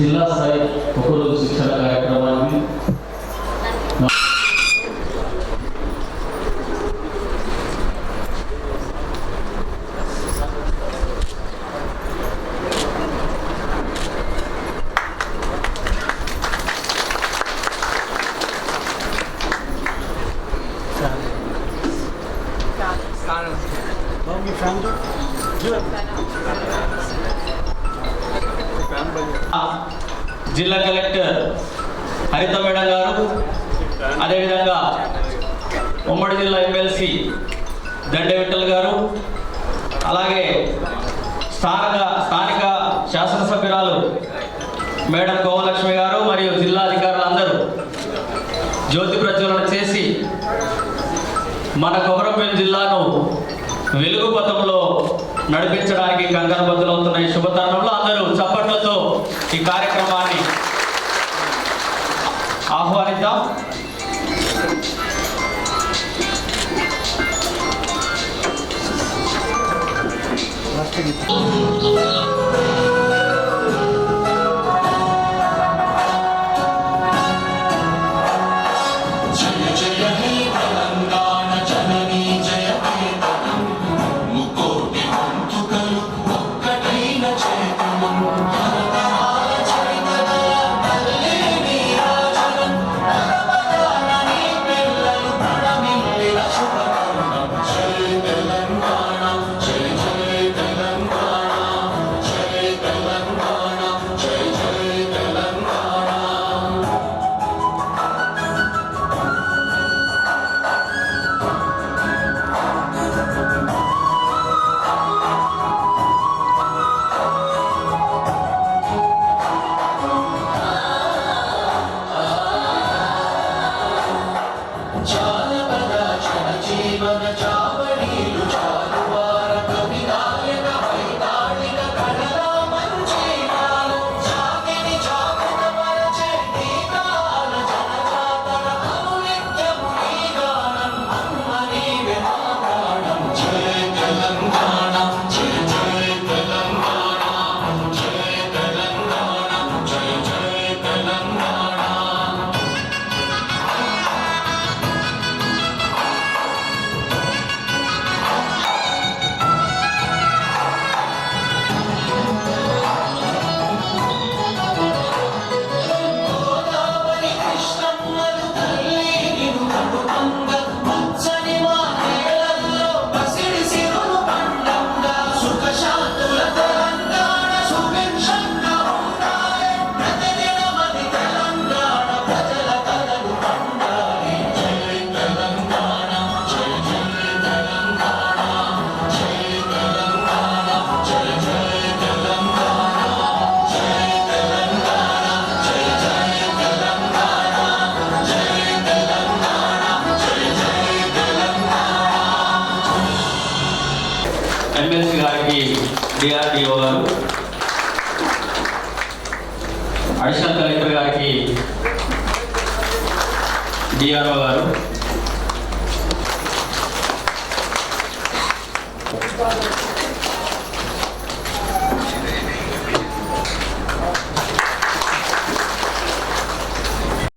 జిల్లా స్థాయి ఒకరోజు శిక్షణ కార్యక్రమాన్ని జిల్లా కలెక్టర్ హరిత మేడం గారు, అదేవిధంగా ఉమ్మడి జిల్లా ఎమ్మెల్సీ దండే విఠల్ గారు, అలాగే స్థానిక శాసనసభ్యురాలు మేడం కోమలక్ష్మి గారు మరియు జిల్లా అధికారులందరూ జ్యోతి ప్రజ్వలన చేసి మన కొమరంభీం జిల్లాను వెలుగు పథంలో నడిపించడానికి కంకణబద్ధులవుతున్న ఈ శుభతరుణంలో అందరూ చప్పట్లతో ఈ కార్యక్రమాన్ని ఆహ్వానిద్దాం. ఎమ్మెల్సీ గారికి డిఆర్డిఓ గారు, అడిషనల్ కలెక్టర్ గారికి డిఆర్ఓ గారు,